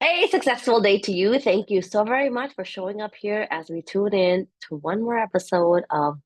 Hey, successful day to you. Thank you so very much for showing up here as we tune in to one more episode of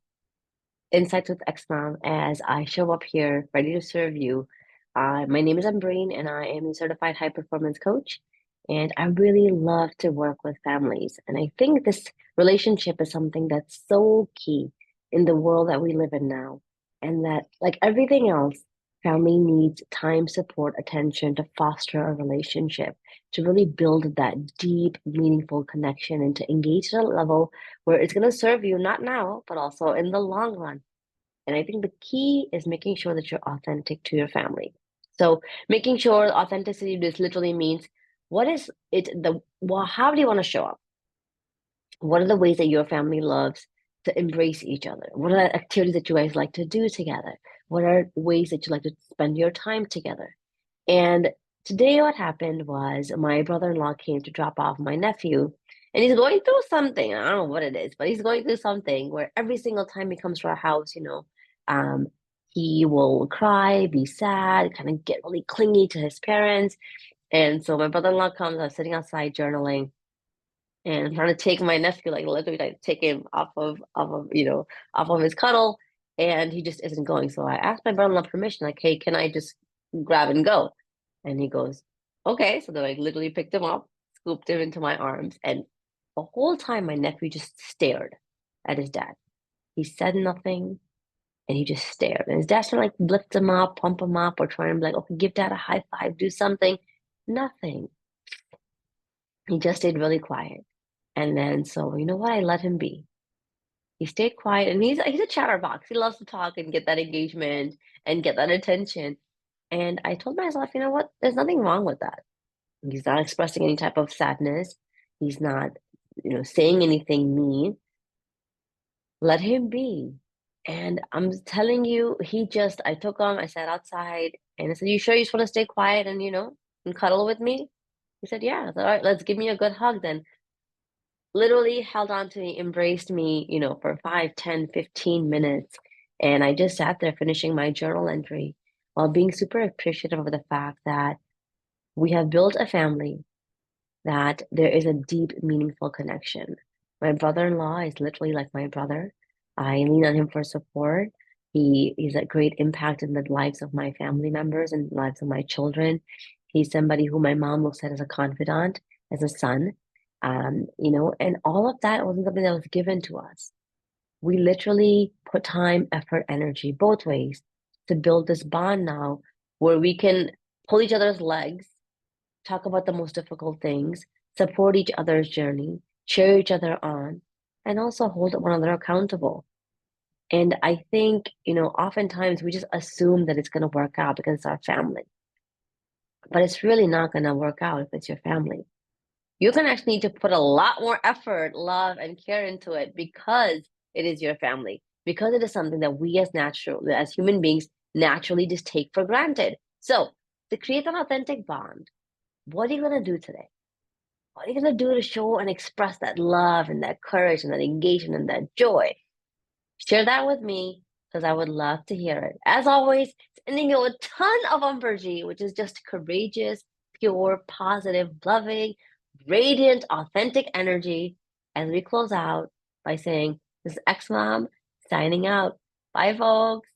Insights with X-Mom as I show up here ready to serve you. My name is Ambereen and I am a certified high performance coach. And I really love to work with families. And I think this relationship is something that's so key in the world that we live in now. And that, like everything else, family needs time, support, attention to foster a relationship, to really build that deep, meaningful connection and to engage at a level where it's going to serve you not now, but also in the long run. And I think the key is making sure that you're authentic to your family. So making sure authenticity just literally means what is it the well, how do you want to show up? What are the ways that your family loves to embrace each other? What are the activities that you guys like to do together? What are ways that you like to spend your time together? And today, what happened was my brother-in-law came to drop off my nephew, and he's going through something. I don't know what it is, but he's going through something where every single time he comes to our house, um, he will cry, be sad, kind of get really clingy to his parents. And so my brother-in-law comes, I was sitting outside journaling, and I'm trying to take my nephew, like literally like take him off of his cuddle, and he just isn't going. So I asked my brother-in-law permission, like, hey, can I just grab and go? And he goes, okay. So then I literally picked him up, scooped him into my arms, and the whole time my nephew just stared at his dad. He said nothing, and he just stared. And his dad's trying to like lift him up, pump him up, or trying to be like, okay, give dad a high five, do something. Nothing. He just stayed really quiet. And then, so you know what? I let him be. He stayed quiet, and he's a chatterbox. He loves to talk and get that engagement and get that attention. And I told myself, you know what? There's nothing wrong with that. He's not expressing any type of sadness. He's not, saying anything mean. Let him be. And I'm telling you, I took him, I sat outside, and I said, you sure you just want to stay quiet and, and cuddle with me? He said, yeah. I said, all right, let's give me a good hug then. Literally held on to me, embraced me, for 5, 10, 15 minutes. And I just sat there finishing my journal entry while being super appreciative of the fact that we have built a family, that there is a deep, meaningful connection. My brother-in-law is literally like my brother. I lean on him for support. He's a great impact in the lives of my family members and lives of my children. He's somebody who my mom looks at as a confidant, as a son. And all of that wasn't something that was given to us. We literally put time, effort, energy, both ways to build this bond now where we can pull each other's legs, talk about the most difficult things, support each other's journey, cheer each other on, and also hold one another accountable. And I think, oftentimes we just assume that it's going to work out because it's our family, but it's really not going to work out if it's your family. You're going to actually need to put a lot more effort, love, and care into it because it is your family, because it is something that we as human beings, naturally just take for granted. So to create an authentic bond, what are you going to do today? What are you going to do to show and express that love and that courage and that engagement and that joy? Share that with me because I would love to hear it. As always, sending you a ton of energy, which is just courageous, pure, positive, loving, radiant, authentic energy. As we close out by saying, this is X Mom signing out. Bye, folks.